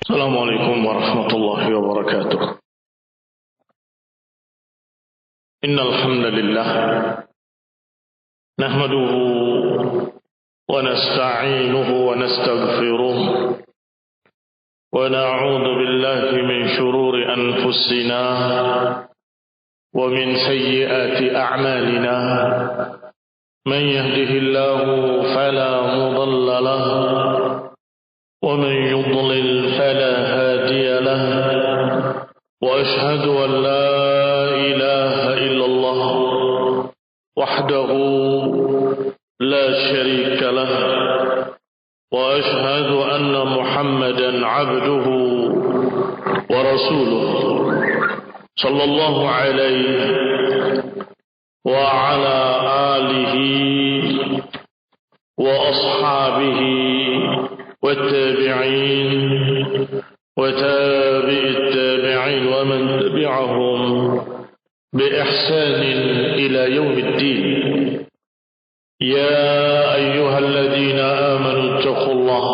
السلام عليكم ورحمة الله وبركاته. إن الحمد لله نحمده ونستعينه ونستغفره ونعوذ بالله من شرور أنفسنا ومن سيئات أعمالنا. من يهده الله فلا مضل له ومن يضلل فلا هادي له، وأشهد أن لا إله إلا الله وحده لا شريك له، وأشهد أن محمدا عبده ورسوله صلى الله عليه وعلى آله وأصحابه والتابعين وتابع التابعين ومن تبعهم بإحسان إلى يوم الدين. يا أيها الذين آمنوا اتقوا الله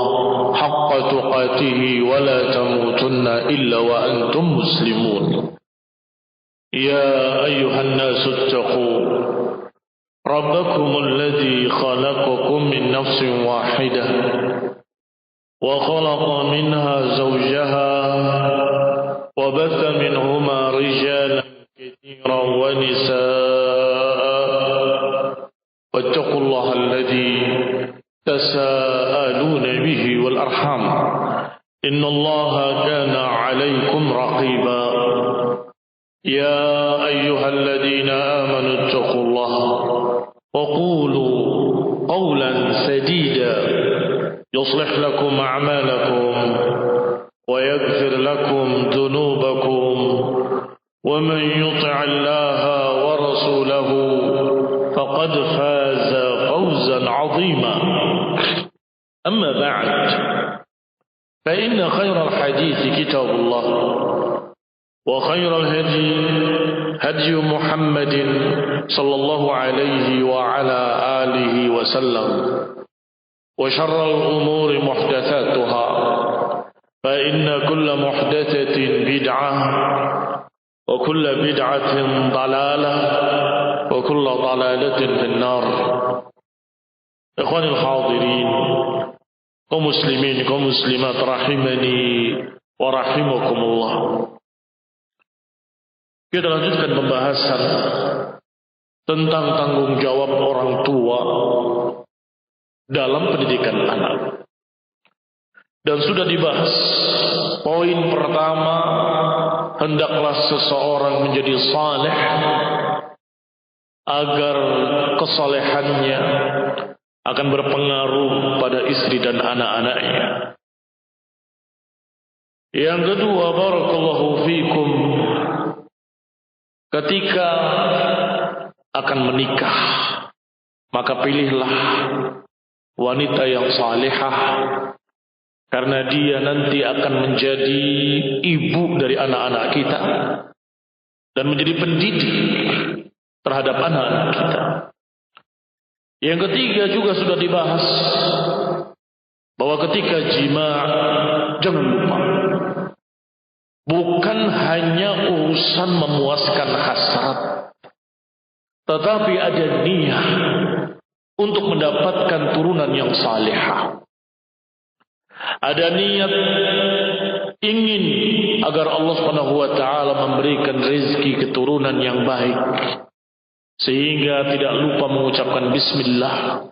حق تقاته ولا تموتن إلا وأنتم مسلمون. يا أيها الناس اتقوا ربكم الذي خلقكم من نفس واحدة وخلق منها زوجها وبث منهما رجالا كثيرا ونساء، واتقوا الله الذي تساءلون به والأرحام إن الله كان عليكم رقيبا. يا أيها الذين آمنوا اتقوا الله وقولوا قولا سديدا يصلح لكم أعمالكم ويغفر لكم ذنوبكم، ومن يطع الله ورسوله فقد فاز فوزا عظيما. أما بعد، فإن خير الحديث كتاب الله، وخير الهدي هدي محمد صلى الله عليه وعلى آله وسلم، وشر الأمور محدثاتها، فإن كل محدثة بدعة وكل بدعة ضلالة وكل ضلالة في النار. إخواني الحاضرين، kaum muslimin kaum muslimat rahimani wa rahimakumullah. Kita lanjutkan pembahasan tentang tanggung jawab orang tua dalam pendidikan anak. Dan sudah dibahas poin pertama, hendaklah seseorang menjadi saleh agar kesalehannya akan berpengaruh pada istri dan anak-anaknya. Yang kedua, barakallahu fikum, ketika akan menikah, maka pilihlah wanita yang salihah, karena dia nanti akan menjadi ibu dari anak-anak kita dan menjadi pendidik terhadap anak-anak kita. Yang ketiga juga sudah dibahas bahwa ketika jima', jangan lupa, bukan hanya urusan memuaskan hasrat, tetapi ada niat untuk mendapatkan turunan yang salihah. Ada niat ingin agar Allah Subhanahu wa taala memberikan rezeki keturunan yang baik, sehingga tidak lupa mengucapkan bismillah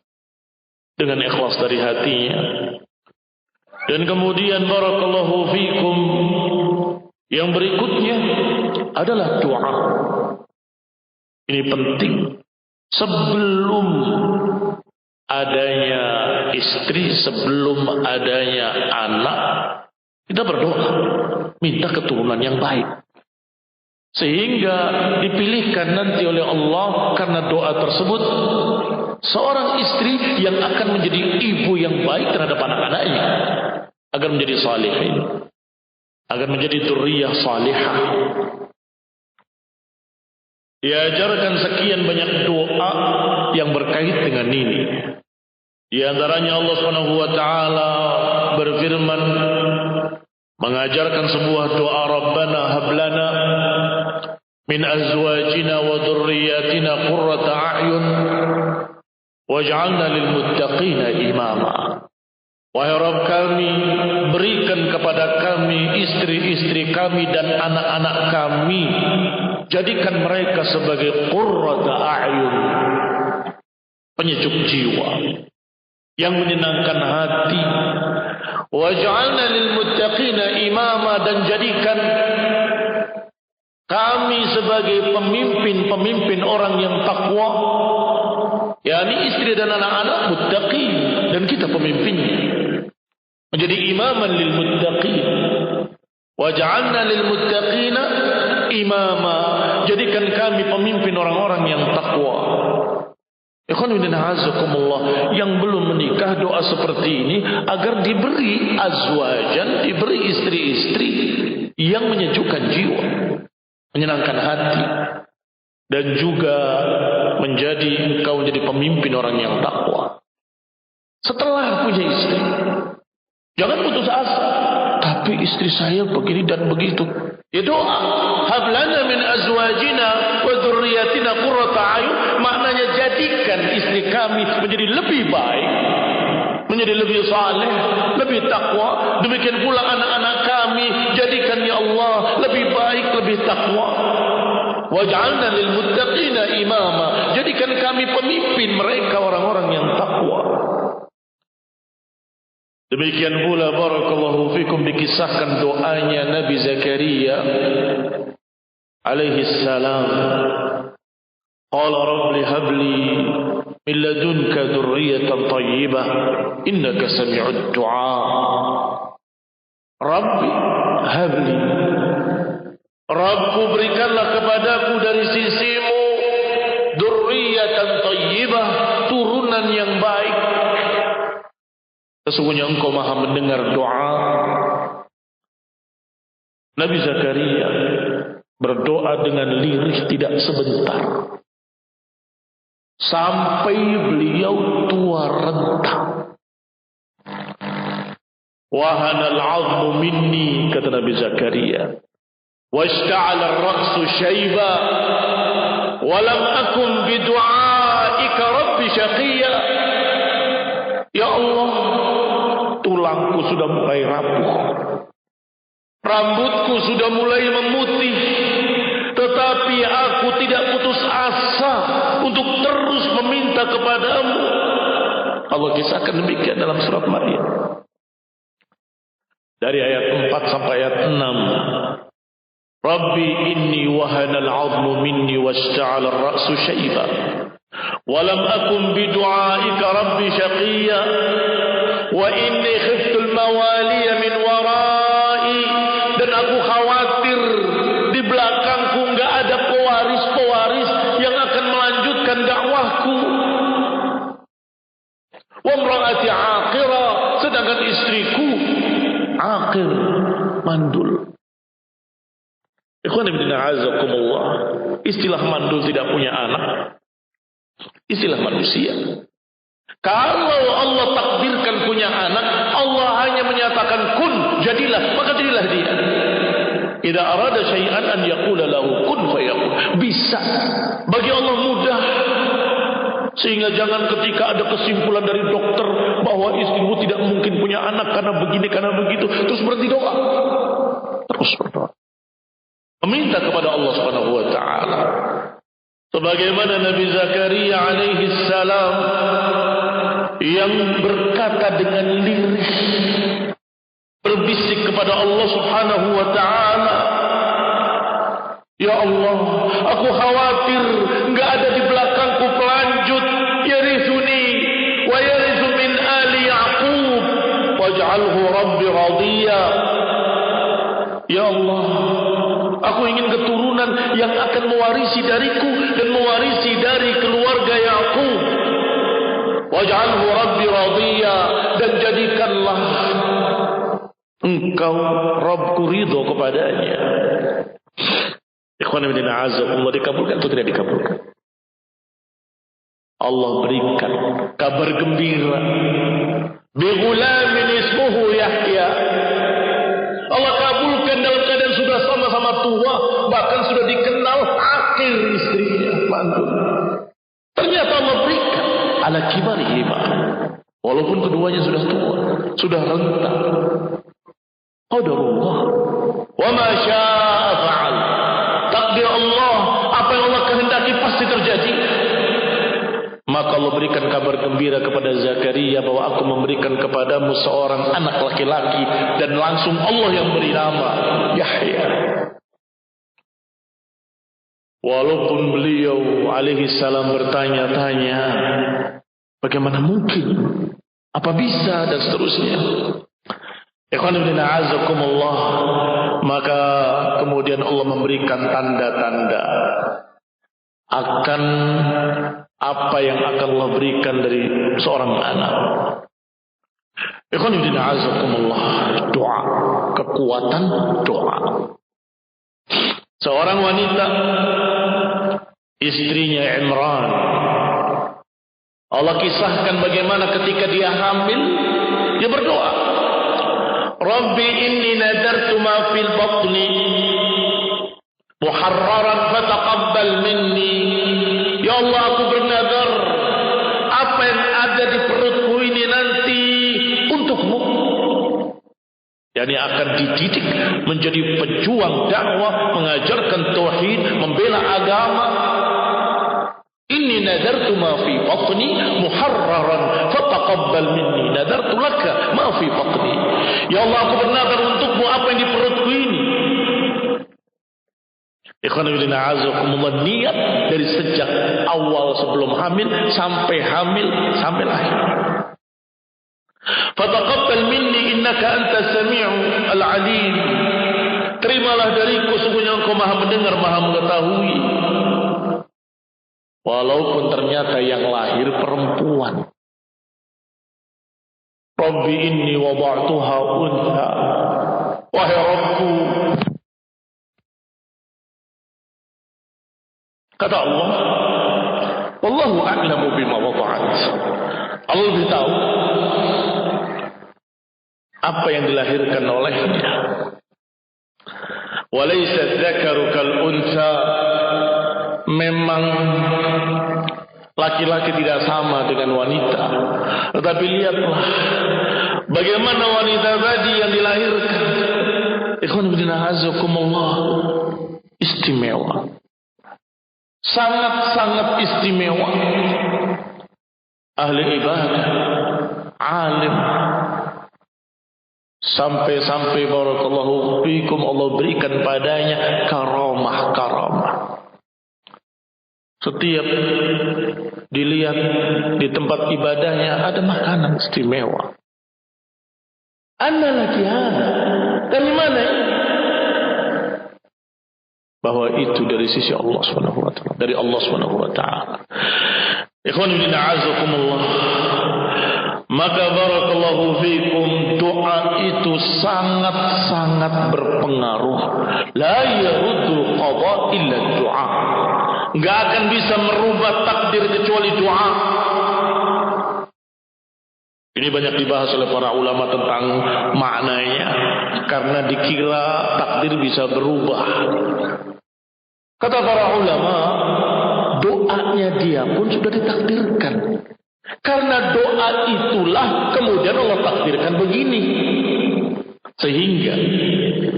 dengan ikhlas dari hatinya. Dan kemudian barakallahu fikum, yang berikutnya adalah doa. Ini penting. Sebelum adanya istri, sebelum adanya anak, kita berdoa, minta keturunan yang baik, sehingga dipilihkan nanti oleh Allah karena doa tersebut seorang istri yang akan menjadi ibu yang baik terhadap anak-anaknya, agar menjadi salihin, agar menjadi dzurriyyah salihah. Diajarkan sekian banyak doa yang berkait dengan ini. Di antaranya Allah Subhanahu wa taala berfirman, mengajarkan sebuah doa, Rabbana hablana min azwajina wa dhurriyyatina qurrata a'yun waj'alna lil muttaqina imama. Wahai Rabb kami, berikan kepada kami istri-istri kami dan anak-anak kami, jadikan mereka sebagai qurrata a'yun, penyejuk jiwa, yang menyenangkan hati. Waj'alna lil muttaqina imama, dan jadikan kami sebagai pemimpin-pemimpin orang yang takwa, yakni istri dan anak-anak muttaqin, dan kita pemimpinnya. Menjadi imaman lil muttaqin. Waj'alna lil muttaqina imama, jadikan kami pemimpin orang-orang yang takwa. Ikhwan fillah azakumullah, yang belum menikah doa seperti ini agar diberi azwajan, diberi istri-istri yang menyejukkan jiwa, menyenangkan hati, dan juga menjadi engkau menjadi pemimpin orang yang takwa. Setelah punya istri, jangan putus asa. Tapi istri saya begini dan begitu. Ya doa, hablana min azwajina wa dzurriyyatina qurrata a'yun, maknanya jadikan istri kami menjadi lebih baik, menjadi lebih saleh, lebih takwa. Demikian pula anak-anak kami, jadikan ya Allah lebih baik, lebih takwa. Waj'alna lil muttaqina imama, jadikan kami pemimpin mereka orang-orang yang takwa. Demikian pula barakallahu fikum dikisahkan doanya Nabi Zakaria alaihi salam. Qala rabbi habli min ladunka dzurriyyatan thayyibah innaka sami'ud du'a. Rabbi habli, Rabbku berikanlah kepadaku dari sisimu dzurriyyatan thayyibah, turunan yang baik. Sesungguhnya engkau maha mendengar doa. Nabi Zakaria berdoa dengan lirih tidak sebentar, sampai beliau tua renta. Wahanal 'azmu minni, kata Nabi Zakaria, washta'ala ar-ra'su shayba wa lam akun bidu'aika rabbi shaqiyya. Ya Allah, tulangku sudah mulai rapuh, rambutku sudah mulai memutih, tetapi aku tidak putus asa untuk terus meminta kepadamu. Allah kisahkan demikian dalam surat Maryam. Dari ayat 4 sampai ayat 6. Rabbi inni wahanal 'azmu minni washta'ala ar-ra'su shayba walam akun bidu'aika rabbi shaqiyya wa inni khiftul mawaliya min warai, dan aku khawatir di belakangku enggak ada pewaris-pewaris yang akan melanjutkan dakwahku. Wa imraati 'aqira, sedangkan istriku aqir, mandul. Ikhwan fillah azakumullah, istilah mandul tidak punya anak, istilah manusia. Kalau Allah takdirkan punya anak, Allah hanya menyatakan kun, jadilah, maka jadilah dia. Idza arada syai'an an yaqula lahu kun fayakun. Bisa. Bagi Allah mudah. Sehingga jangan ketika ada kesimpulan dari dokter bahwa istrimu tidak mungkin punya anak karena begini, karena begitu, terus berhenti doa. Terus berdoa. Meminta kepada Allah Subhanahu wa taala. Sebagaimana Nabi Zakaria alaihi salam yang berkata dengan lirih, berbisik kepada Allah Subhanahu wa taala, ya Allah, aku khawatir enggak ada di belakangku pelanjut, yarisuni wa yarisu min ali Yaqub waj'alhu rabbi radiyya. Ya Allah, aku ingin keturunan yang akan mewarisi dariku dan mewarisi dari keluarga Yaqub. Waj'alhu rabbi radiyya, dan jadikanlah engkau Rabbku ridho kepadanya. Ikhwan fillah azakumullah, dikabulkan atau tidak dikabulkan? Allah berikan kabar gembira bi ghulamin ismuhu Yahya Allah kabulkan dalam keadaan sudah sama-sama tua, bahkan sudah dikenal akhir istrinya, mantul. Ternyata Allah berikan ala kibari iman. Walaupun keduanya sudah tua, sudah renta. Qadarullah wa ma syaa fa'al. Takdir Allah, apa yang Allah kehendaki pasti terjadi. Maka Allah berikan kabar gembira kepada Zakaria bahwa aku memberikan kepadamu seorang anak laki-laki, dan langsung Allah yang beri nama Yahya. Walaupun beliau alaihi salam bertanya-tanya, bagaimana mungkin? Apa bisa? Dan seterusnya. Ikhwanuddin a'azakumullah. Maka kemudian Allah memberikan tanda-tanda akan apa yang akan Allah berikan dari seorang anak. Ikhwanuddin a'azakumullah. Doa, kekuatan doa. Seorang wanita, istrinya Imran, Allah kisahkan bagaimana ketika dia hamil, dia berdoa, Rabbi inni nadartu ma fil batni muharraran fataqabbal minni. Ya Allah, aku bernadar apa yang ada di perutku ini nanti untukmu. Yani akan dididik menjadi pejuang dakwah, mengajarkan tauhid, membela agama. Inni nadartu ma fi batni muharraran fataqabbal minni. Nadartu laka ma fi batni. Ya Allah, aku bernadar untukmu apa yang di perutku ini. Ikhwanuddin a'azakumullah, niat dari sejak awal sebelum hamil sampai lahir. Fataqabbal minni innaka antas sami'u al-alim. Terimalah dariku, sungguhnya engkau maha mendengar, maha mengetahui. Walaupun ternyata yang lahir perempuan. Rabbi inni wada'tuha untha. Wahai Rabbku, kata Allah, wallahu a'lamu bima wada'at. Allah lebih tahu apa yang dilahirkan olehnya. Walaysa dzakaru kal untha. Memang laki-laki tidak sama dengan wanita. Tetapi lihatlah bagaimana wanita tadi yang dilahirkan. Ikhwanuddin a'azakumullah, istimewa. Sangat-sangat istimewa. Ahli ibadah, alim. Sampai-sampai barakallahu fikum Allah berikan padanya karamah. Setiap dilihat di tempat ibadahnya ada makanan istimewa. Anna laki hada. Dari mana ini? Bahwa itu dari sisi Allah Subhanahu wa taala, dari Allah Subhanahu wa taala. Ikhwanuddin a'azakumullah. Maka barakallahu fikum, doa itu sangat-sangat berpengaruh. La yaruddu qada illa doa. Enggak akan bisa merubah takdir kecuali doa. Ini banyak dibahas oleh para ulama tentang maknanya, karena dikira takdir bisa berubah. Kata para ulama, doanya dia pun sudah ditakdirkan. Karena doa itulah kemudian Allah takdirkan begini. Sehingga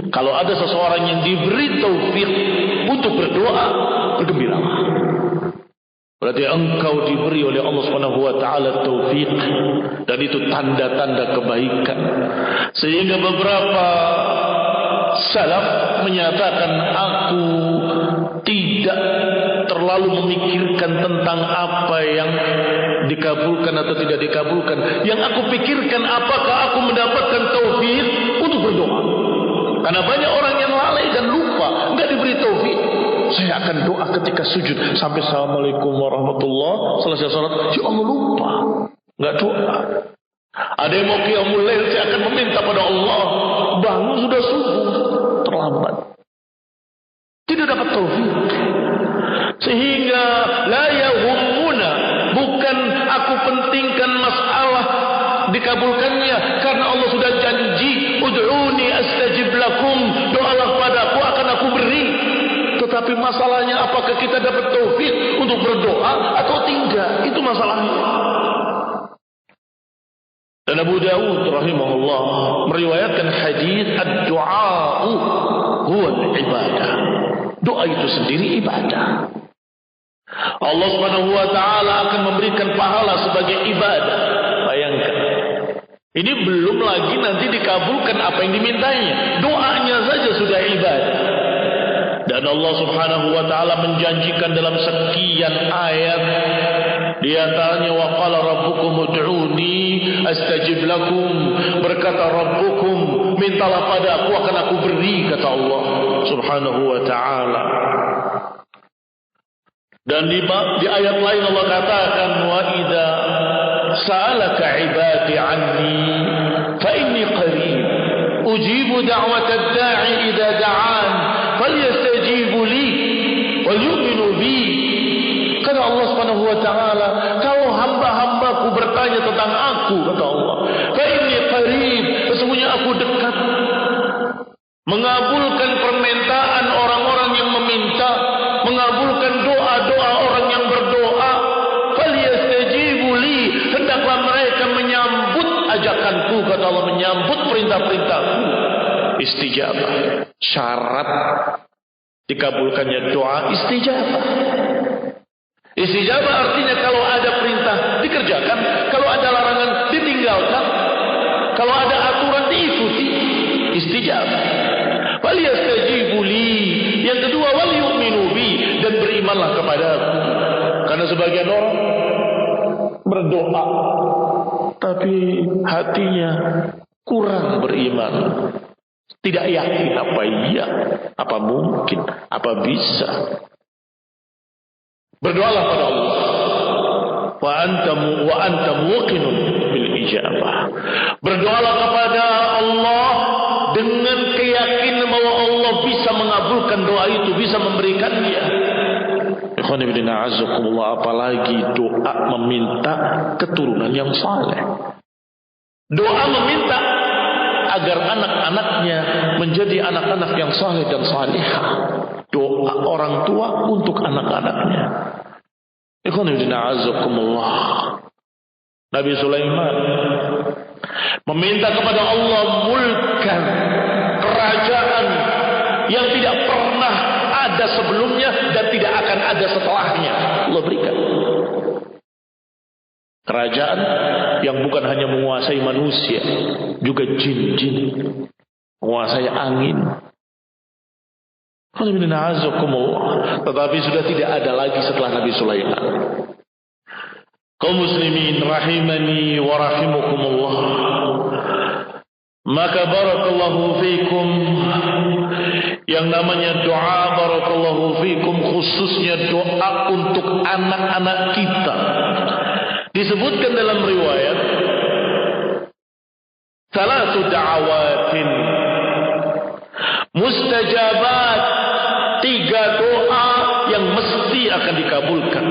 kalau ada seseorang yang diberi taufik untuk berdoa, bergembiralah. Berarti engkau diberi oleh Allah Subhanahu wa taala taufik, dan itu tanda-tanda kebaikan. Sehingga beberapa salaf menyatakan, aku tidak terlalu memikirkan tentang apa yang dikabulkan atau tidak dikabulkan. Yang aku pikirkan, apakah aku mendapatkan taufik untuk berdoa. Karena banyak orang yang lalai dan lupa, enggak diberi taufik. Saya akan doa ketika sujud sampai assalamualaikum warahmatullah, selesai salat, ya Allah lupa, enggak doa. Ada yang mau qiyamul lail, saya akan meminta pada Allah, bangun sudah subuh, terlambat, tidak dapat taufik. Sehingga la yahummuna, bukan aku pentingkan masalah dikabulkannya, karena Allah sudah janji, ud'uni astajib lakum. Tapi masalahnya apakah kita dapat taufik untuk berdoa atau tidak? Itu masalahnya. Dan Abu Dawud rahimahullah meriwayatkan hadis ad-du'a'u huwa al-ibadah. Doa itu sendiri ibadah. Allah Subhanahu wa taala akan memberikan pahala sebagai ibadah. Bayangkan. Ini belum lagi nanti dikabulkan apa yang dimintanya. Doanya saja sudah ibadah. Dan Allah Subhanahu wa taala menjanjikan dalam sekian ayat, di antaranya wa qala rabbukum ud'uni astajib lakum, berkata Rabbukum, mintalah padaku akan aku beri, kata Allah Subhanahu wa taala. Dan di ayat lain Allah katakan wa idza sa'alaka 'ibadi 'anni fa inni qarib ujibu da'watad da'i idza da'an falyastajibu li wal yu'minu bi. Kata Allah Subhanahu wa taala, kalau hamba-hambaku bertanya tentang aku, kata Allah, fa inni qarib, sesungguhnya aku dekat mengabulkan permintaan orang-orang yang meminta, mengabulkan doa-doa orang yang berdoa. Falyastajibu li, hendaklah mereka menyambut ajakanku, kata Allah, menyambut perintah-perintahku. Istijabah, syarat dikabulkannya doa istijabah. Istijabah artinya kalau ada perintah dikerjakan, kalau ada larangan ditinggalkan, kalau ada aturan diikuti. Istijabah. Falyastajibu li. Yang kedua, wal yu'minu bi, dan berimanlah kepadaku. Karena sebagian orang berdoa tapi hatinya kurang beriman. Tidak yakin apa iya, apa mungkin, apa bisa. Berdoalah pada Allah. Wa anta muqinun bil ijabah. Berdoalah kepada Allah dengan keyakinan bahwa Allah bisa mengabulkan doa itu, bisa memberikannya. Ikhwan fillah a'azzakumullah, apalagi doa meminta keturunan yang saleh. Doa meminta agar anak-anaknya menjadi anak-anak yang saleh dan salihah. Doa orang tua untuk anak-anaknya. Ikhwan fillah a'azzakumullah. Nabi Sulaiman meminta kepada Allah mulkan, kerajaan yang tidak pernah ada sebelumnya dan tidak akan ada setelahnya. Allah berikan kerajaan yang bukan hanya menguasai manusia, juga jin-jin, menguasai angin. Tetapi sudah tidak ada lagi setelah Nabi Sulaiman. Kaum muslimin rahimani wa rahimakumullah. Maka barakallahu fikum, yang namanya doa barakallahu fikum, khususnya doa untuk anak-anak kita, disebutkan dalam riwayat salatu da'awatin mustajabat, 3 doa yang mesti akan dikabulkan,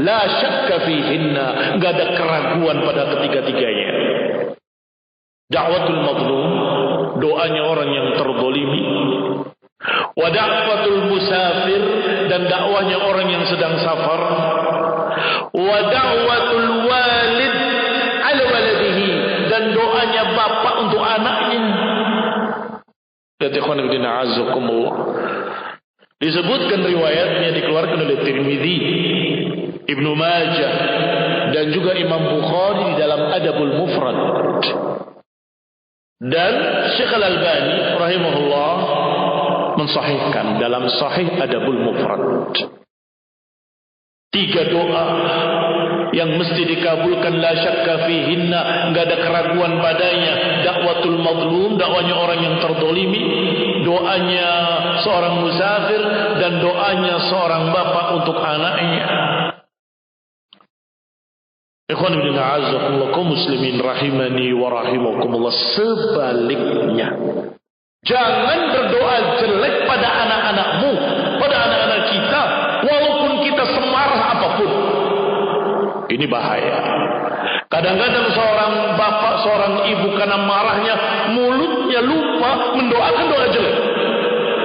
la syakka fihinna, enggak ada keraguan pada ketiga-tiganya. Da'watul mazlum, doanya orang yang terzalimi. Wa da'watul musafir, dan dakwanya orang yang sedang safar. Wa da'watul walid ala waladihi, dan doanya bapak untuk anaknya. Disebutkan riwayatnya dikeluarkan oleh Tirmidzi, Ibnu Majah, dan juga Imam Bukhari di dalam Adabul Mufrad. Dan Syekh Al-Albani rahimahullah mensahihkan dalam Sahih Adabul Mufrad. 3 doa yang mesti dikabulkan, la syakka fihinna, enggak ada keraguan padanya. Dakwatul mazlum, dakwanya orang yang terzalimi, doanya seorang musafir, dan doanya seorang bapak untuk anaknya. Ikhwan fillah a'azzakumullah, kaum muslimin rahimani wa rahimakumullah, sebaliknya, jangan berdoa jelek pada anak-anakmu, pada anak-anak kita, walaupun kita semarah apapun. Ini bahaya. Kadang-kadang seorang bapak, seorang ibu karena marahnya mulutnya lupa mendoakan doa jelek.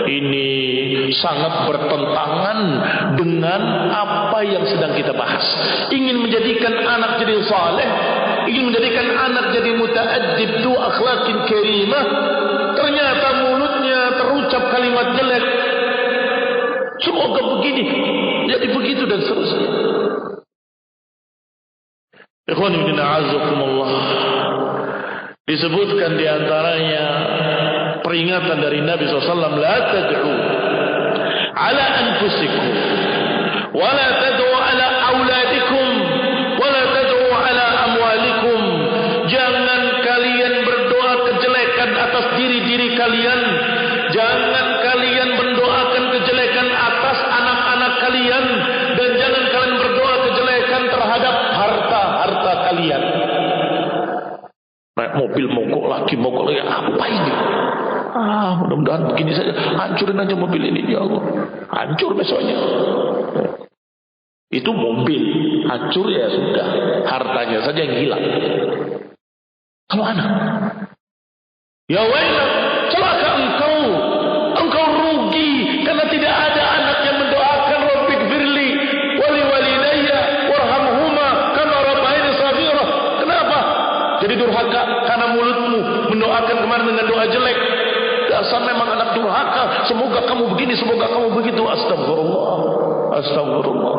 Ini sangat bertentangan dengan apa yang sedang kita bahas. Ingin menjadikan anak jadi saleh, ingin menjadikan anak jadi muta'addib tu akhlaqin karimah, ternyata mulutnya terucap kalimat jelek. Semoga begini, jadi begitu dan seterusnya. Ikhwani bin a'azzakumullah, disebutkan diantaranya peringatan dari Nabi SAW, la tad'u ala anfusikum wa la tad'u ala auladikum wa la tad'u ala amwalikum. Jangan kalian berdoa kejelekan atas diri-diri kalian, jangan kalian mendoakan kejelekan atas anak-anak kalian, dan jangan kalian berdoa kejelekan terhadap harta-harta kalian. Naik mobil mogok lagi, apa ini? Mudah-mudahan begini saja, hancurin aja mobil ini, ya Allah, hancur besoknya. Itu mobil hancur ya sudah, hartanya saja yang hilang. Kalau anak, ya wailah, celaka engkau rugi karena tidak ada anak yang mendoakan Rabbighfirli wali walidayya warhamhuma kama rabbayani shaghira. Kenapa? Jadi durhaka karena mulutmu mendoakan kemarin dengan doa jelek. Dasar memang anak durhaka, semoga kamu begini, semoga kamu begitu. Astagfirullah, astagfirullah.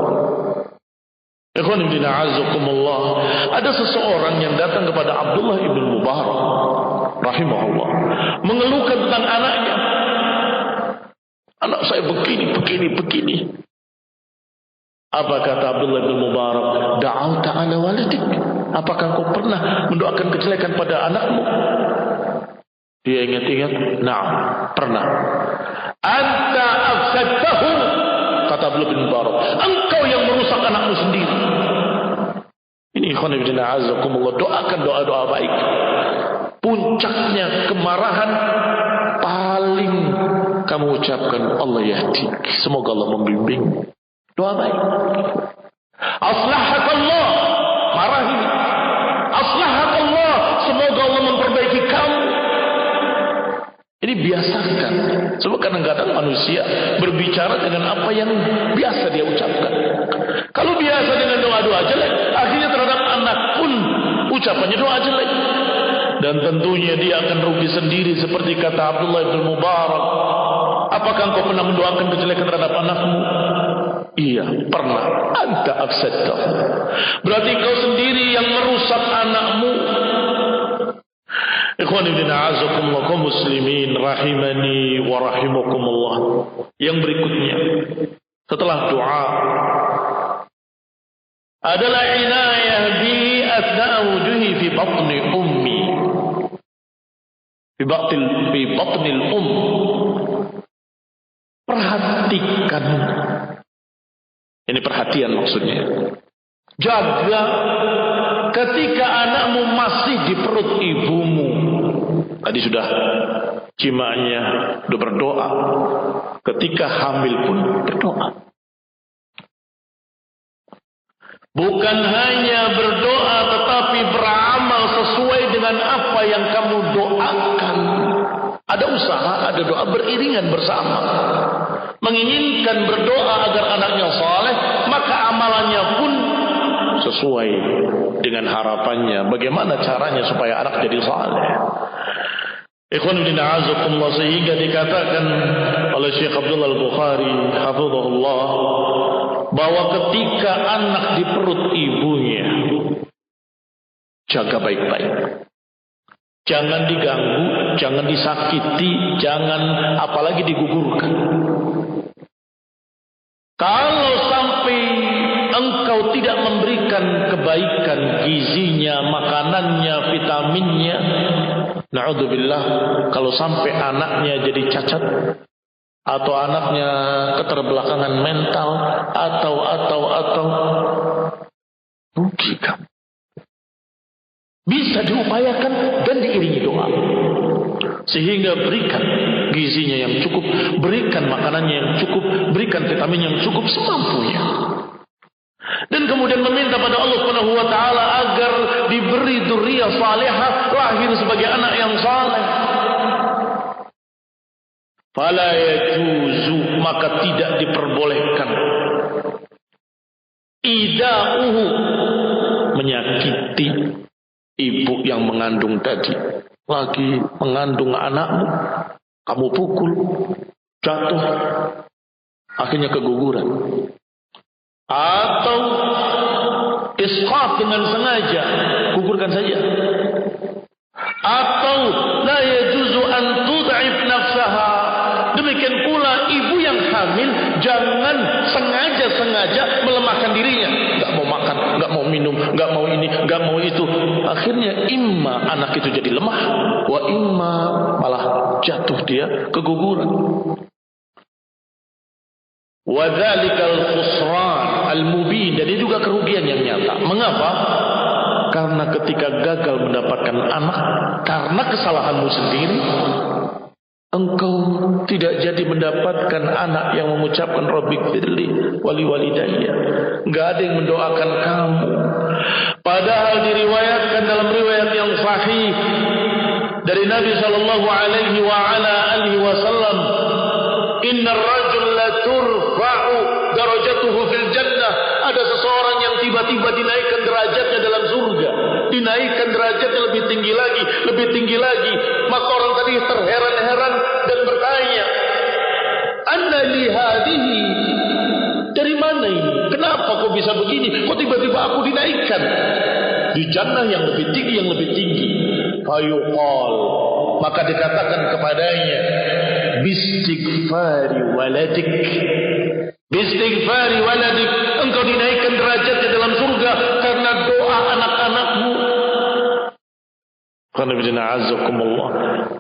Ikhwan ibn a'azakumullah, ada seseorang yang datang kepada Abdullah ibn Mubarak rahimahullah, mengeluhkan tentang anaknya. Anak saya begini. Apa kata Abdullah ibn Mubarak? Da'auta ala walidik. Apakah kau pernah mendoakan kejelekan pada anakmu? Dia ingat-ingat, na'am, pernah. Anta afsadtahu, kata Abdullah bin Mubarak, engkau yang merusak anakmu sendiri. Ini ikhwan ibn a'azakumullah, doakan doa-doa baik. Puncaknya kemarahan paling kamu ucapkan, Allah yahdi, semoga Allah membimbing. Doa baik. Aslahakallah, marahi. Aslahakallah, semoga Allah memperbaiki kamu. Ini biasakan. Sebab kadang-kadang manusia berbicara dengan apa yang biasa dia ucapkan. Kalau biasa dengan doa-doa jelek, akhirnya terhadap anak pun ucapannya doa jelek. Dan tentunya dia akan rugi sendiri, seperti kata Abdullah bin Mubarak. Apakah engkau pernah mendoakan kejelekan terhadap anakmu? Iya, pernah. Anta afsadtahu. Berarti kau sendiri yang merusak anakmu. Ikhwan ibn a'azakumullah, kaum muslimin rahimani wa rahimakumullah. Yang berikutnya setelah doa adalah inayah bi asna'a wujuhi fi batni ummi, fi batnil perhatikan. Ini perhatian maksudnya. Jaga ketika anakmu masih di perut ibumu. Tadi sudah jimaanya, sudah berdoa. Ketika hamil pun berdoa. Bukan hanya berdoa, tetapi beramal sesuai dengan apa yang kamu doakan. Ada usaha, ada doa beriringan bersama. Menginginkan berdoa agar anaknya saleh, maka amalannya pun sesuai dengan harapannya. Bagaimana caranya supaya anak jadi saleh? Ikhwan bin a'azakumullah, sehingga dikatakan oleh Syekh Abdullah Al-Bukhari hafizahullah bahwa ketika anak di perut ibunya, jaga baik-baik. Jangan diganggu, jangan disakiti, jangan apalagi digugurkan. Kalau sampai engkau tidak memberikan kebaikan, gizinya, makanannya, vitaminnya, na'udzubillah, kalau sampai anaknya jadi cacat, atau anaknya keterbelakangan mental, atau rugi kamu. Bisa diupayakan dan diiringi doa. Sehingga berikan gizinya yang cukup, berikan makanannya yang cukup, berikan vitamin yang cukup semampunya. Dan kemudian meminta pada Allah Subhanahu wa taala agar diberi dzurriyyah salihah, lahir sebagai anak yang saleh. fala yajuzu, maka tidak diperbolehkan, ida'uhu, menyakiti ibu yang mengandung tadi. Lagi mengandung anakmu, kamu pukul, jatuh, akhirnya keguguran. Atau isqat dengan sengaja, gugurkan saja. Atau la yajuzu an tud'if nafsaha. Demikian pula ibu yang hamil jangan sengaja melemahkan dirinya. Enggak mau makan, enggak mau minum, enggak mau ini, enggak mau itu. Akhirnya imma anak itu jadi lemah, wa imma malah jatuh dia keguguran. Wa dzalikal khusran al-mubin, dan ini juga kerugian yang nyata. Mengapa? Karena ketika gagal mendapatkan anak karena kesalahanmu sendiri, engkau tidak jadi mendapatkan anak yang mengucapkan Rabbighfirli wali walidayya. Enggak ada yang mendoakan kamu. Padahal diriwayatkan dalam riwayat yang sahih dari Nabi sallallahu alaihi wa ala alihi wasallam, innar rajula turfa'u darajatuhu fil jannah. Ada seseorang yang tiba-tiba dinaikkan derajatnya dalam surga, dinaikkan derajatnya lebih tinggi lagi. Maka orang tadi terheran-heran dan bertanya, anna li hadhihi, dari mana ini? Kenapa kok bisa begini? Kok tiba-tiba aku dinaikkan di jannah yang lebih tinggi? Fayuqal, maka dikatakan kepadanya, bistighfari waladik, engkau dinaikkan derajatnya dalam surga karena doa anak-anakmu.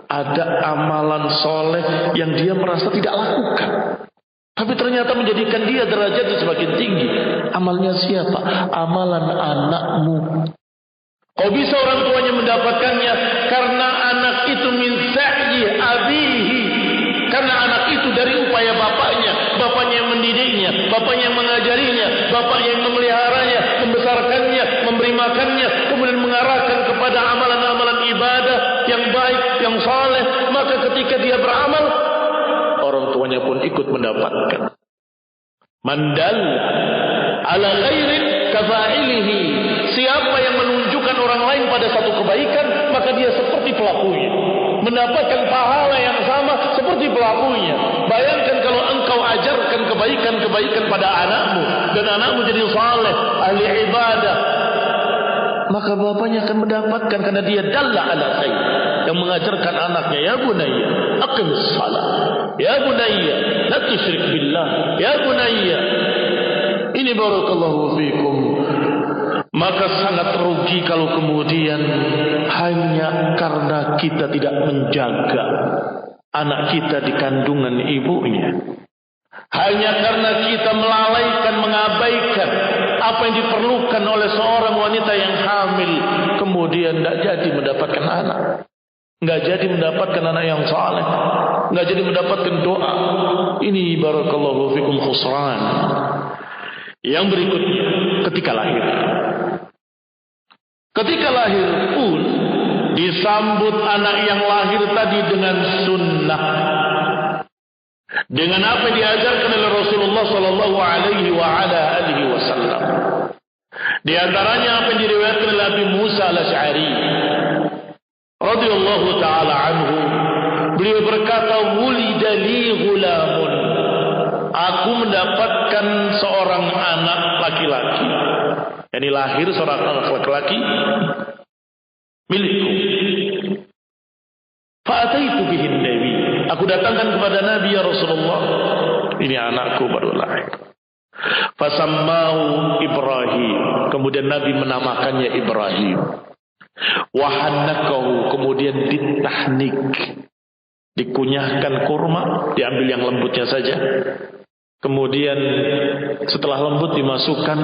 Ada amalan soleh yang dia merasa tidak lakukan, tapi ternyata menjadikan dia derajatnya semakin tinggi. Amalnya siapa? Amalan anakmu. Kau bisa orang tuanya mendapatkannya karena anak itu min sa'yi abihi, karena anak itu dari upaya bapaknya yang mendidiknya, bapaknya yang mengajarinya, bapaknya yang memeliharanya, membesarkannya, memberi makannya, kemudian mengarahkan kepada amalan-amalan ibadah yang baik, yang saleh. Maka ketika dia beramal, orang tuanya pun ikut mendapatkan. Mandal ala khairin kafa'ilihi, siapa yang menunjukkan orang lain pada satu kebaikan, maka dia seperti pelakunya, mendapatkan pahala yang sama seperti pelakunya. Bayangkan kalau engkau ajarkan kebaikan pada anakmu dan anakmu jadi saleh, ahli ibadah, maka bapaknya akan mendapatkan karena dia dalla ala khair, yang mengajarkan anaknya, ya bunayya aqimis shalah, ya bunayya la tusyrik billah, ya bunayya. Ini barakallahu fikum. Maka sangat rugi kalau kemudian hanya karena kita tidak menjaga anak kita di kandungan ibunya, hanya karena kita melalaikan, mengabaikan apa yang diperlukan oleh seorang wanita yang hamil, kemudian tidak jadi mendapatkan anak, nggak jadi mendapatkan anak yang saleh, nggak jadi mendapatkan doa. Ini barakallahu fikum khusran. Yang berikutnya, ketika lahir pun disambut anak yang lahir tadi dengan sunnah, dengan apa yang diajarkan oleh Rasulullah sallallahu alaihi wa ala alihi wasallam. Di antaranya apa yang diriwayatkan oleh Abi Musa al-Asy'ari radhiyallahu taala anhu, beliau berkata, wulida li ghulamun, aku mendapatkan seorang anak laki-laki. Yani lahir seorang anak laki-laki milikku. Fa'ataitu bihin Nabi, aku datangkan kepada Nabi, ya Rasulullah, ini anakku baru lahir. Fasammahu Ibrahim, kemudian Nabi menamakannya Ibrahim. Wahannakahu, kemudian ditahnik, dikunyahkan kurma, diambil yang lembutnya saja. Kemudian setelah lembut dimasukkan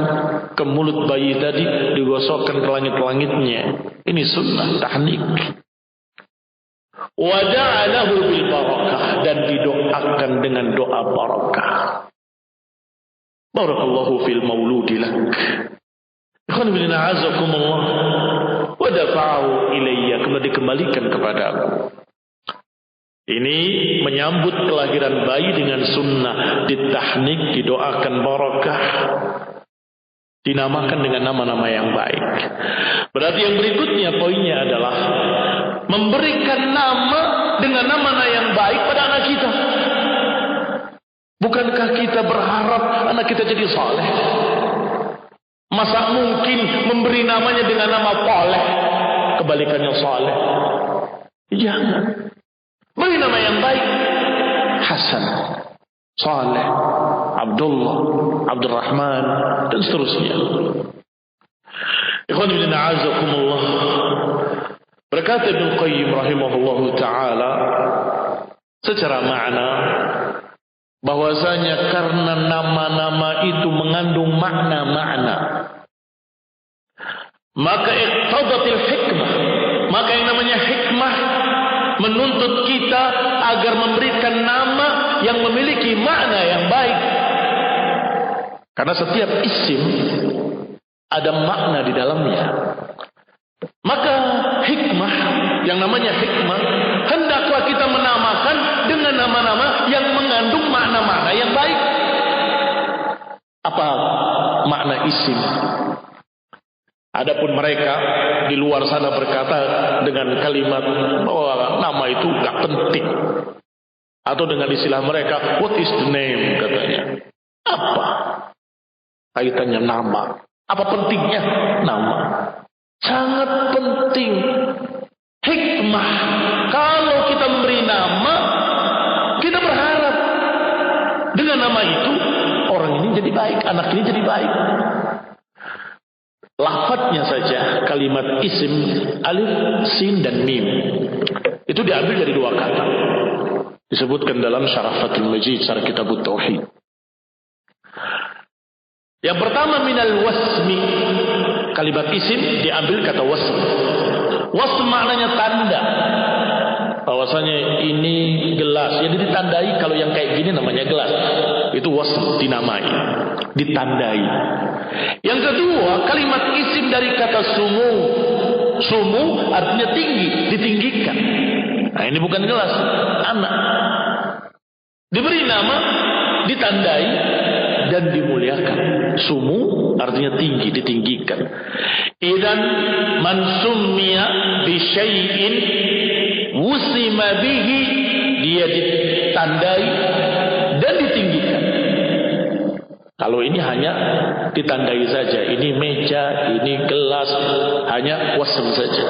ke mulut bayi tadi, digosokkan ke langit-langitnya. Ini sunnah tahnik. Wa ja'alahu bil barakah, dan didoakan dengan doa barakah. Barakallahu fil mauludi lak. Ikhwan fillah azakumullah. Wa dafa'ahu ilayya, kemudian dikembalikan kepada aku. Ini menyambut kelahiran bayi dengan sunnah, ditahnik, didoakan barakah, dinamakan dengan nama-nama yang baik. Berarti yang berikutnya poinnya adalah memberikan nama dengan nama-nama yang baik pada anak kita. Bukankah kita berharap anak kita jadi saleh? Masa mungkin memberi namanya dengan nama Poleh, kebalikannya saleh? Jangan. Beri nama yang baik. Hasan, Saleh, Abdullah, Abdurrahman, dan seterusnya. Ikhwan fillah, a'azakumullah. Berkata Ibnu Qayyim rahimahullahu ta'ala secara makna, bahwasanya karena nama-nama itu mengandung makna-makna, maka iqtadatil hikmah, maka yang namanya hikmah menuntut kita agar memberikan nama yang memiliki makna yang baik. Karena setiap isim ada makna di dalamnya. Maka hikmah, yang namanya hikmah, hendaklah kita menamakan dengan nama-nama yang mengandung makna-makna yang baik. Apa makna isim? Adapun mereka di luar sana berkata dengan kalimat bahwa nama itu gak penting, atau dengan istilah mereka, what is the name, katanya. Apa kaitannya nama? Apa pentingnya nama? Sangat penting. Hikmah. Kalau kita memberi nama, kita berharap dengan nama itu orang ini jadi baik, anak ini jadi baik. Lafadznya saja kalimat isim alif, sin, dan mim itu diambil dari dua kata, disebutkan dalam Syarah Fathul Majid, Syarah Kitab Tauhid. Yang pertama minal wasmi, kalimat isim diambil kata wasm. Wasm maknanya tanda, bahwasanya ini gelas, jadi ditandai. Kalau yang kayak gini namanya gelas, itu wasm, dinamai, ditandai. Yang kedua, kalimat isim dari kata sumu. Sumu artinya tinggi, ditinggikan. Nah, ini bukan gelas, anak. Diberi nama, ditandai, dan dimuliakan. Sumu artinya tinggi, ditinggikan. Idan man summiya bi syai'in wusima bihi, dia ditandai dan ditinggikan. Kalau ini hanya ditandai saja, ini meja, ini gelas, hanya wasm saja.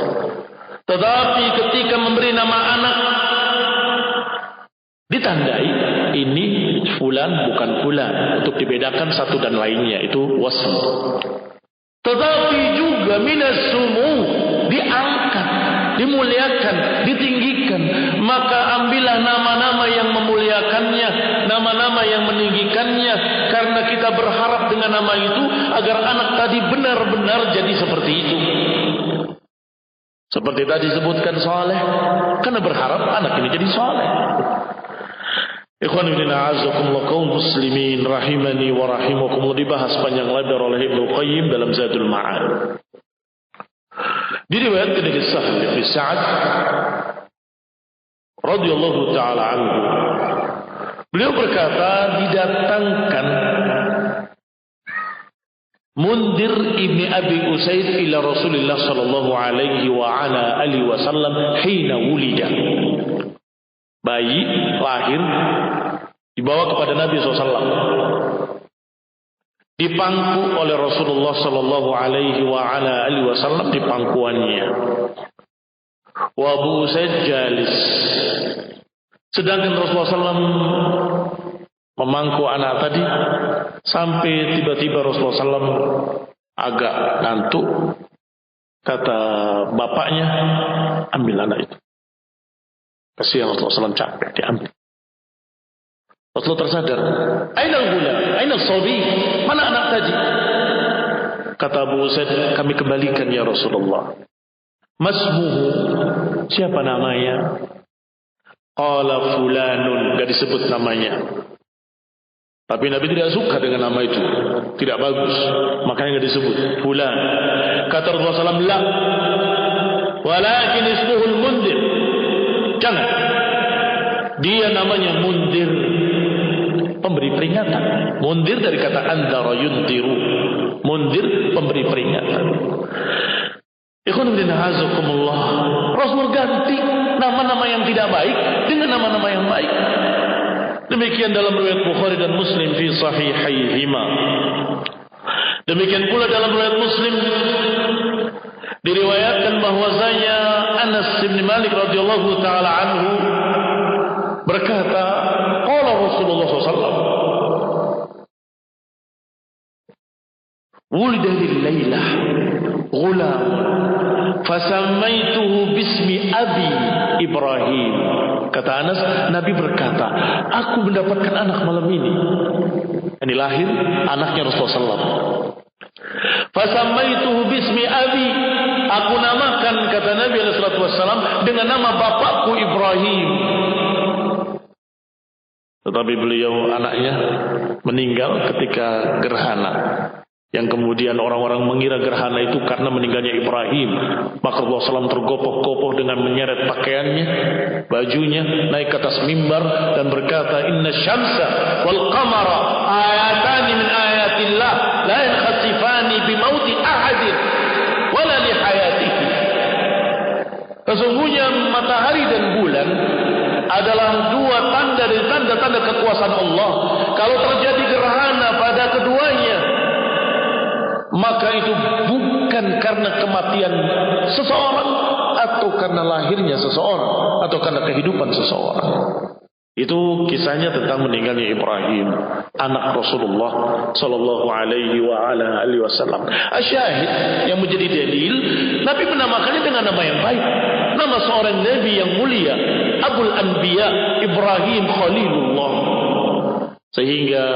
Tetapi ketika memberi nama anak, ditandai, ini fulan bukan fulan, untuk dibedakan satu dan lainnya, itu wasm. Tetapi juga minas sumu, diangkat, dimuliakan, ditinggikan. Maka ambillah nama-nama yang memuliakannya, nama-nama yang meninggikannya, karena kita berharap dengan nama itu agar anak tadi benar-benar jadi seperti itu. Seperti tadi disebutkan saleh, karena berharap anak ini jadi saleh. Ikhwan fillah, a'azakumullah, kaum muslimin rahimani wa rahimakumullah, dibahas panjang lebar oleh Ibnu Qayyim dalam Zadul Ma'ad. Diriwayatkan dari Sahal bin Sa'ad radhiyallahu taala anhu, beliau berkata, didatangkan Mundir ibni Abi Usaid ila Rasulullah sallallahu alaihi wa ala alihi wasallam hina wulida. Bayi lahir dibawa kepada Nabi SAW, dipangku oleh Rasulullah sallallahu alaihi wa ala alihi wasallam di pangkuannya. Wa Abu Usaid jalis, sedangkan Rasulullah SAW memangku anak tadi, sampai tiba-tiba Rasulullah SAW agak ngantuk. Kata bapaknya, ambil anak itu. Kasihan Rasulullah SAW, capek, diambil. Rasulullah tersadar, Ainal gulam, ainal sobi, mana anak tadi? Kata Abu Usaid, kami kembalikan ya Rasulullah. Masmuhu, siapa namanya? Qala fulanun, gak disebut namanya. Tapi Nabi tidak suka dengan nama itu, tidak bagus, makanya nggak disebut fulan. Kata Rasulullah SAW, la, walakin ismuhul Mundir, jangan, Dia namanya mundir, pemberi peringatan. Mundir dari kata andara yundiru. Mundir, pemberi peringatan. Ikhwan fillah azakumullah. Rasul ganti nama-nama yang tidak baik dengan nama-nama yang baik. Demikian dalam riwayat Bukhari dan Muslim fi sahihaihima. Demikian pula dalam riwayat Muslim diriwayatkan bahwasanya Anas bin Malik radhiyallahu taala anhu berkata, qala Rasulullah SAW, wulida lil-lailah ghulam fasammaituhu bismi abi Ibrahim. Kata Anas, Nabi berkata, aku mendapatkan anak malam ini. Ini lahir anaknya Rasulullah SAW. Fasammaituhu bismi abi, aku namakan, kata Nabi SAW, dengan nama bapakku Ibrahim. Tetapi beliau, anaknya, meninggal ketika gerhana. Yang kemudian orang-orang mengira gerhana itu karena meninggalnya Ibrahim. Maka Rasulullah SAW tergopoh-gopoh dengan menyeret pakaiannya, bajunya, naik ke atas mimbar dan berkata, inna syamsa wal qamara ayatani min ayatillah la yankhasifani bimauti ahadin wala li hayatihi. Sesungguhnya matahari dan bulan adalah dua tanda dari tanda-tanda kekuasaan Allah. Kalau terjadi gerhana pada keduanya, maka itu bukan karena kematian seseorang atau karena lahirnya seseorang atau karena kehidupan seseorang. Itu kisahnya tentang meninggalnya Ibrahim, anak Rasulullah sallallahu alaihi wa ala alihi wasallam. Asyahid yang menjadi dalil, Nabi menamakannya dengan nama yang baik. Nama seorang nabi yang mulia, Abul Anbiya Ibrahim Khalilullah. Sehingga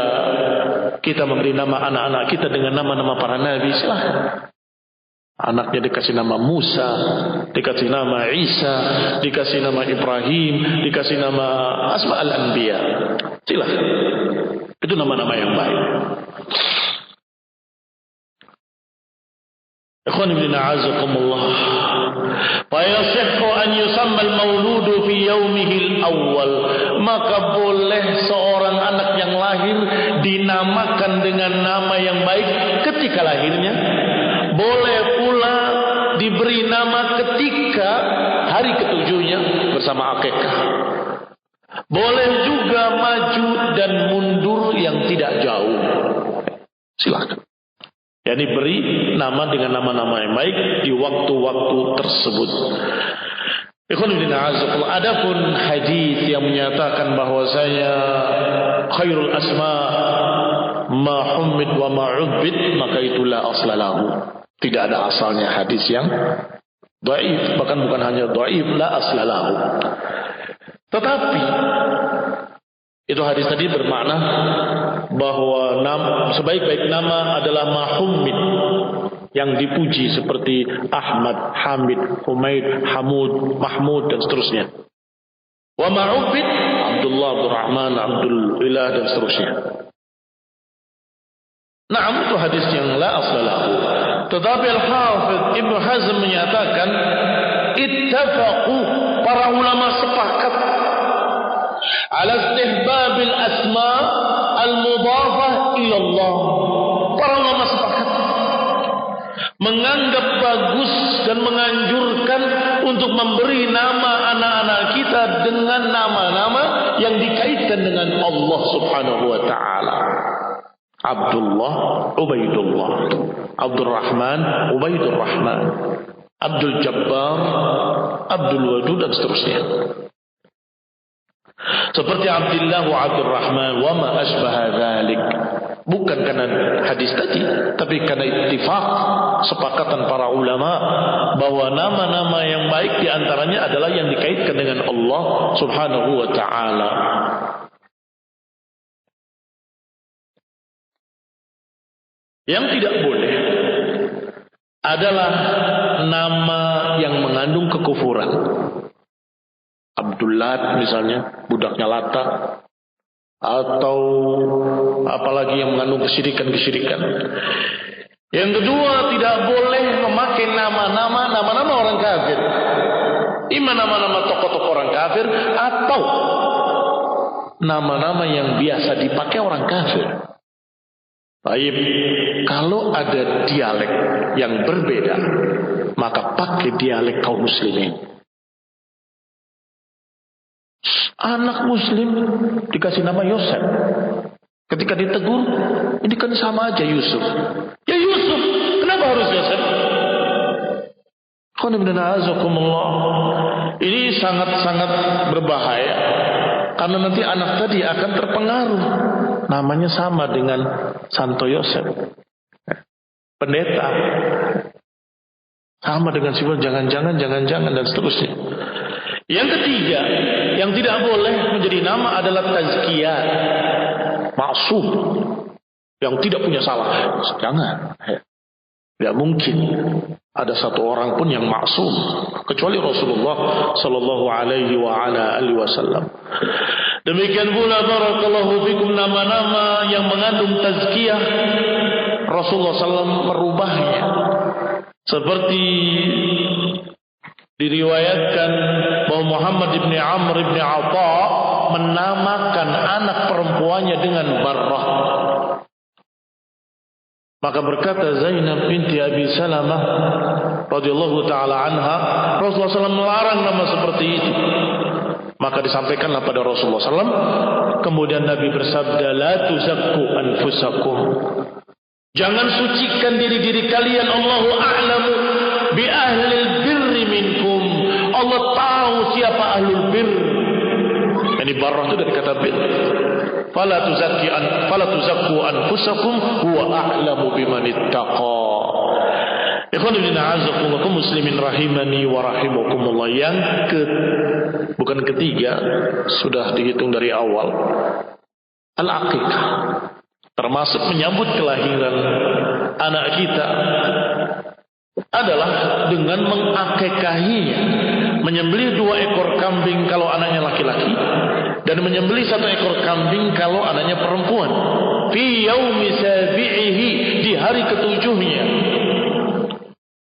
kita memberi nama anak-anak kita dengan nama-nama para nabi, silahkan. Anaknya dikasih nama Musa, dikasih nama Isa, dikasih nama Ibrahim, dikasih nama Asma al-Anbiya. Silahkan. Itu nama-nama yang baik. Ikhwan ibn a'azakumullah. Fa yasihhu an yusamma al-mauludu fi yawmihi al-awwal. Maka boleh seorang anak yang lahir dinamakan dengan nama yang baik ketika lahirnya. Boleh pula diberi nama ketika hari ketujuhnya bersama akikah. Boleh juga maju dan mundur yang tidak jauh. Silakan. Yani beri nama dengan nama-nama yang baik di waktu-waktu tersebut. Adapun hadis yang menyatakan bahwasanya khairul asma ma hummid wa ma ubbid, maka itulah aslalahu. Tidak ada asalnya hadis yang dhaif, bahkan bukan hanya dhaif, la aslalahu. Tetapi itu hadis tadi bermakna bahwa sebaik-baik nama adalah mahummid, yang dipuji seperti Ahmad, Hamid, Humaid, Hamud, Mahmud dan seterusnya. Wa ma'ubid Abdullah, Abdurrahman, Abdul Ilah dan seterusnya. Naam, itu hadis yang la aslalahu. Tetapi Al-Hafidh Ibn Hazm menyatakan ittafaqu, para ulama sepakat ala istihbabil asma al-mudhafah ila Allah. Para ulama sepakat menganggap bagus dan menganjurkan untuk memberi nama anak-anak kita dengan nama-nama yang dikaitkan dengan Allah Subhanahu wa taala. Abdullah, Ubaidullah, Abdurrahman, Ubaidurrahman, Abdul Jabbar, Abdul Wadud dan seterusnya. Seperti Abdullah wa Abdurrahman wa ma asbaha dzalik. Bukan karena hadis tadi, tapi karena ittifaq, sepakatan para ulama bahwa nama-nama yang baik diantaranya adalah yang dikaitkan dengan Allah Subhanahu wa taala. Yang tidak boleh adalah nama yang mengandung kekufuran. Abdullah misalnya, budaknya Lata, atau apalagi yang mengandung kesyirikan-kesyirikan. Yang kedua, tidak boleh memakai nama-nama orang kafir. Ima nama-nama tokoh-tokoh orang kafir atau nama-nama yang biasa dipakai orang kafir. Baik, kalau ada dialek yang berbeda, maka pakai dialek kaum muslimin. Anak muslim dikasih nama Yosef. Ketika ditegur, ini kan sama aja Yusuf. Ya Yusuf, kenapa harus Yosef? Ini sangat-sangat berbahaya, karena nanti anak tadi akan terpengaruh. Namanya sama dengan Santo Yosef, pendeta. Sama dengan sifat jangan-jangan dan seterusnya. Yang ketiga, yang tidak boleh menjadi nama adalah tazkiyah, maksum, yang tidak punya salah. Jangan. Tidak mungkin ada satu orang pun yang maksum kecuali Rasulullah sallallahu alaihi wasallam. Demikian pula barakallahu fikum nama-nama yang mengandung tazkiyah, Rasulullah SAW merubahnya. Seperti diriwayatkan bahwa Muhammad ibn Amr ibn Atha menamakan anak perempuannya dengan Barrah. Maka berkata Zainab binti Abi Salamah radhiyallahu taala anha, Rasulullah SAW melarang nama seperti itu. Maka disampaikanlah pada Rasulullah SAW. Kemudian Nabi bersabda, la tuzakku anfusakum. Jangan sucikan diri-diri kalian. Allahu a'lamu bi ahlil birri minkum. Allah tahu siapa ahlul bir. Ini Barrah itu dari kata bir. Fala tuzakku anfusakum huwa a'lamu biman ittaqa. Ikhwanul muslimin rahimani wa rahimakumullah. Yang bukan ketiga, sudah dihitung dari awal, al-aqiqah, termasuk menyambut kelahiran anak kita, adalah dengan mengakikahinya, menyembelih 2 ekor kambing kalau anaknya laki-laki, dan menyembelih 1 ekor kambing kalau anaknya perempuan. Fi yaumi sabi'ihi, di hari ke-7-nya.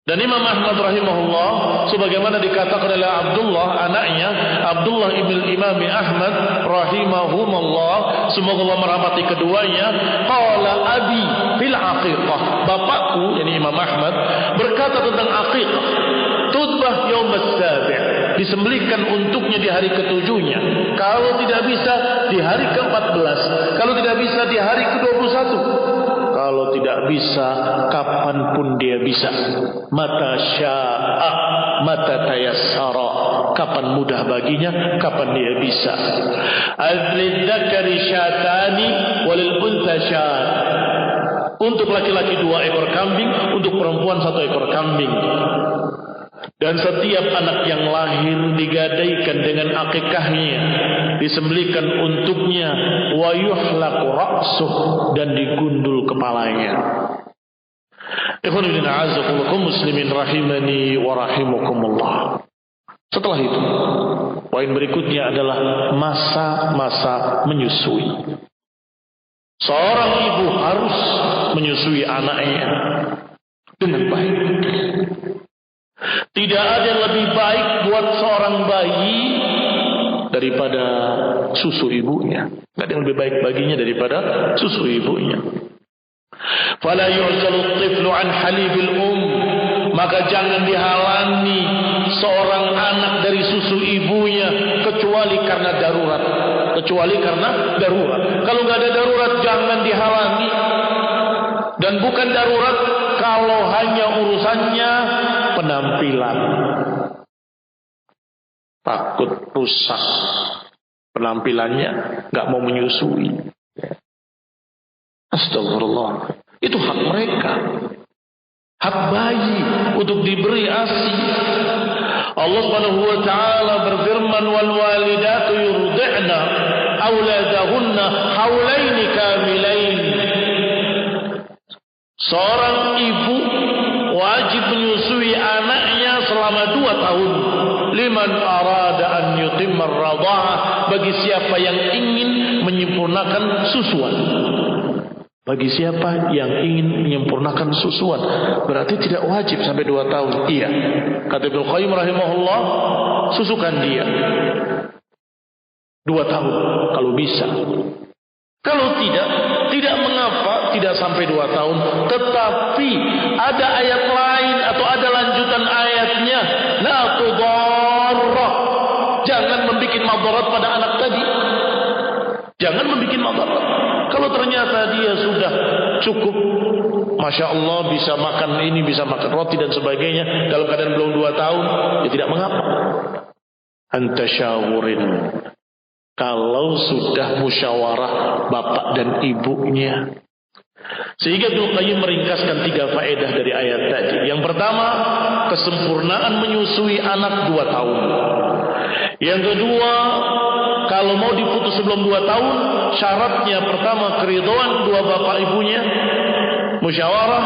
Dan Imam Ahmad rahimahullah, sebagaimana dikatakan oleh Abdullah, anaknya Abdullah ibn Imam Ahmad rahimahumullah, semoga Allah merahmati keduanya, qala abi fil aqiqah, bapakku yakni Imam Ahmad berkata tentang aqiqah, tudbah yaum as-sabi', disembelihkan untuknya di hari ke-7-nya, kalau tidak bisa di hari ke-14, kalau tidak bisa di hari ke-21, kalau tidak bisa kapanpun dia bisa. Mata sya'a mata tayassara, kapan mudah baginya, kapan dia bisa. Al-dzakari syatani walil untha syat. Untuk laki-laki 2 ekor kambing, untuk perempuan 1 ekor kambing. Dan setiap anak yang lahir digadaikan dengan akikahnya, disembelihkan untuknya, wa yuhlaqu ra'suh, dan digundul kepalanya. Ikhwanuddin a'azzakumullah muslimin rahimani wa rahimakumullah. Setelah itu, poin berikutnya adalah masa-masa menyusui. Seorang ibu harus menyusui anaknya dengan baik. Tidak ada yang lebih baik buat seorang bayi daripada susu ibunya. Tidak ada yang lebih baik baginya daripada susu ibunya. Fala yu'zalu at-tiflu an halibil maka jangan dihalangi seorang anak dari susu ibunya kecuali karena darurat. Kalau nggak ada darurat jangan dihalangi. Dan bukan darurat kalau hanya urusannya penampilan. Takut rusak penampilannya, nggak mau menyusui. Astagfirullah. Itu hak mereka. Hak bayi untuk diberi ASI. Allah Subhanahu wa taala berfirman, wal walidatu yurdi'na auladahunna haulaini kamilain. Seorang ibu wajib menyusui anaknya selama 2 tahun. Liman arada an yutimma ar-radha'ah, bagi siapa yang ingin menyempurnakan susuan. Bagi siapa yang ingin menyempurnakan susuan, berarti tidak wajib sampai 2 tahun. Iya, kata Ibnu Qayyim rahimahullah, susukan dia. 2 tahun kalau bisa. Kalau tidak mengapa tidak sampai 2 tahun. Tetapi ada ayat lain atau ada lanjutan ayatnya, la tudarrah. Jangan membuat madarat pada anak tadi. Jangan membuat madarat. Kalau ternyata dia sudah cukup, Masya Allah, bisa makan ini, bisa makan roti dan sebagainya, dalam keadaan belum 2 tahun, ya tidak mengapa. Anta syawurin. Kalau sudah musyawarah bapak dan ibunya. Sehingga Ibnu Qayyim meringkaskan 3 faedah dari ayat tadi. Yang pertama, kesempurnaan menyusui anak 2 tahun. Yang kedua, kalau mau diputus sebelum 2 tahun, syaratnya pertama keridhaan 2 bapak ibunya, musyawarah,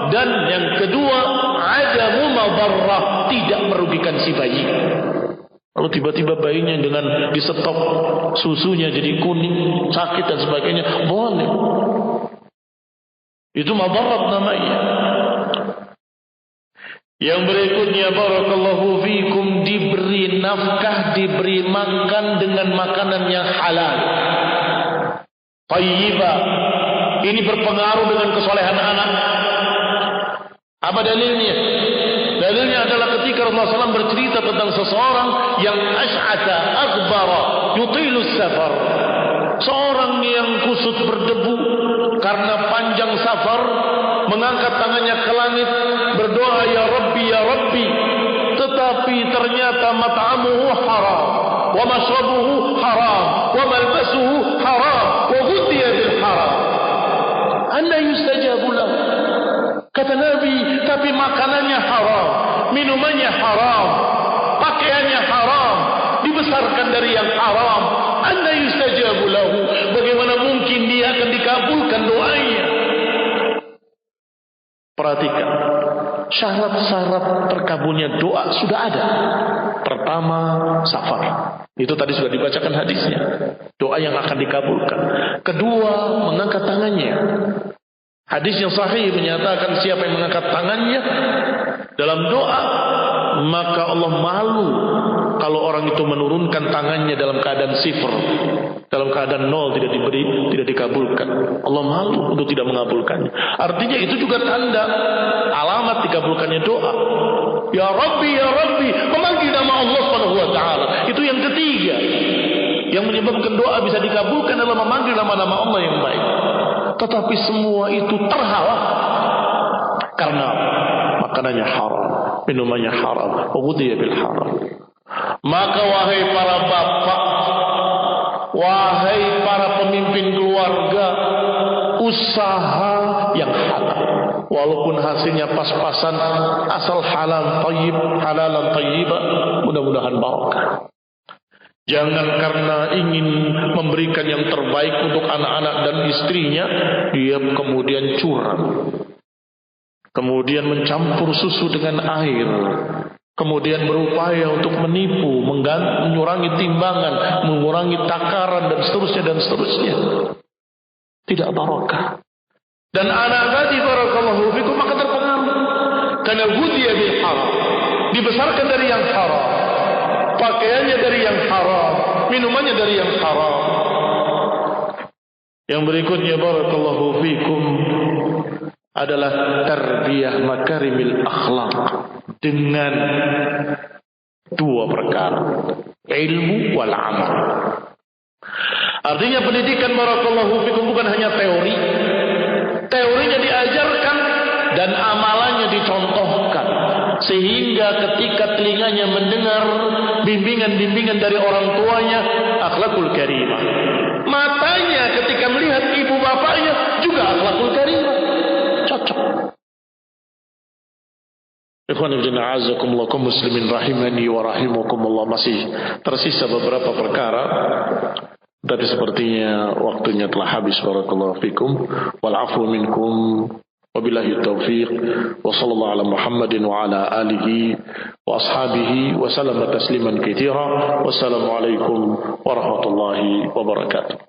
dan yang kedua adamu madarrah, tidak merugikan si bayi. Kalau tiba-tiba bayinya dengan disetop susunya jadi kuning, sakit dan sebagainya, boleh. Itu madarat namanya. Yang berikutnya, barakallahu fikum, diberi nafkah, diberi makan dengan makanan yang halal, thayyibah. Ini berpengaruh dengan kesolehan anak. Apa dalilnya? Dalilnya adalah ketika Rasulullah SAW bercerita tentang seseorang yang ash'ata aghbara yutilu safar. Seorang yang kusut berdebu karena panjang safar, mengangkat tangannya ke langit, berdoa, ya Rabbi, ya Rabbi. Tetapi ternyata mat'amuhu haram, wa mashrabuhu haram, wa malbasuhu haram, wa ghudhiya bil haram. Anna yustajabu lahu. Kata Nabi, tapi makanannya haram, minumannya haram, pakaiannya haram, dibesarkan dari yang haram. Anna yustajabu lahu. Bagaimana mungkin dia akan dikabulkan doanya? Perhatikan, syarat-syarat terkabulnya doa sudah ada. Pertama, safar. Itu tadi sudah dibacakan hadisnya. Doa yang akan dikabulkan. Kedua, mengangkat tangannya. Hadis yang sahih menyatakan siapa yang mengangkat tangannya dalam doa, maka Allah malu kalau orang itu menurunkan tangannya dalam keadaan sifar, dalam keadaan 0, tidak diberi, tidak dikabulkan. Allah malu untuk tidak mengabulkannya. Artinya itu juga tanda alamat dikabulkannya doa. Ya Rabbi, ya Rabbi, memanggil nama Allah Subhanahu wa taala. Itu yang ketiga. Yang menyebabkan doa bisa dikabulkan adalah memanggil nama-nama Allah yang baik. Tetapi semua itu terhalang karena makanannya haram, minumannya haram, ghudhiya bil haram. Maka wahai para bapak, wahai para pemimpin keluarga, usaha yang halal, walaupun hasilnya pas-pasan, asal halal thayyib, halalan thayyiba, mudah-mudahan barakah. Jangan karena ingin memberikan yang terbaik untuk anak-anak dan istrinya, dia kemudian curang, kemudian mencampur susu dengan air, kemudian berupaya untuk menipu, menyurangi timbangan, mengurangi takaran, dan seterusnya dan seterusnya. Tidak barakah. Dan anak tadi barakallahu fikum maka terpengaruh karena ghudhiya bil haram, dibesarkan dari yang haram, pakaiannya dari yang haram, minumannya dari yang haram. Yang berikutnya barakallahu fikum adalah tarbiyah makarimil akhlak dengan 2 perkara, ilmu wal amal. Artinya pendidikan barakallahu fikum bukan hanya teori. Teorinya diajarkan dan amalannya dicontohkan. Sehingga ketika telinganya mendengar bimbingan-bimbingan dari orang tuanya, akhlakul karimah. Matanya ketika melihat ibu bapaknya juga akhlakul karimah. Cocok. Ikhwan ibn a'azakumullah kaum muslimin rahimani wa rahimakumullah, masih tersisa beberapa perkara. Tapi sepertinya waktunya telah habis. Barakallahu fikum wal afu minkum. Wabillahi taufiq wa sallallahu ala Muhammadin wa ala alihi wa ashabihi wa sallama tasliman katsira. Wassalamu alaikum warahmatullahi wabarakatuh.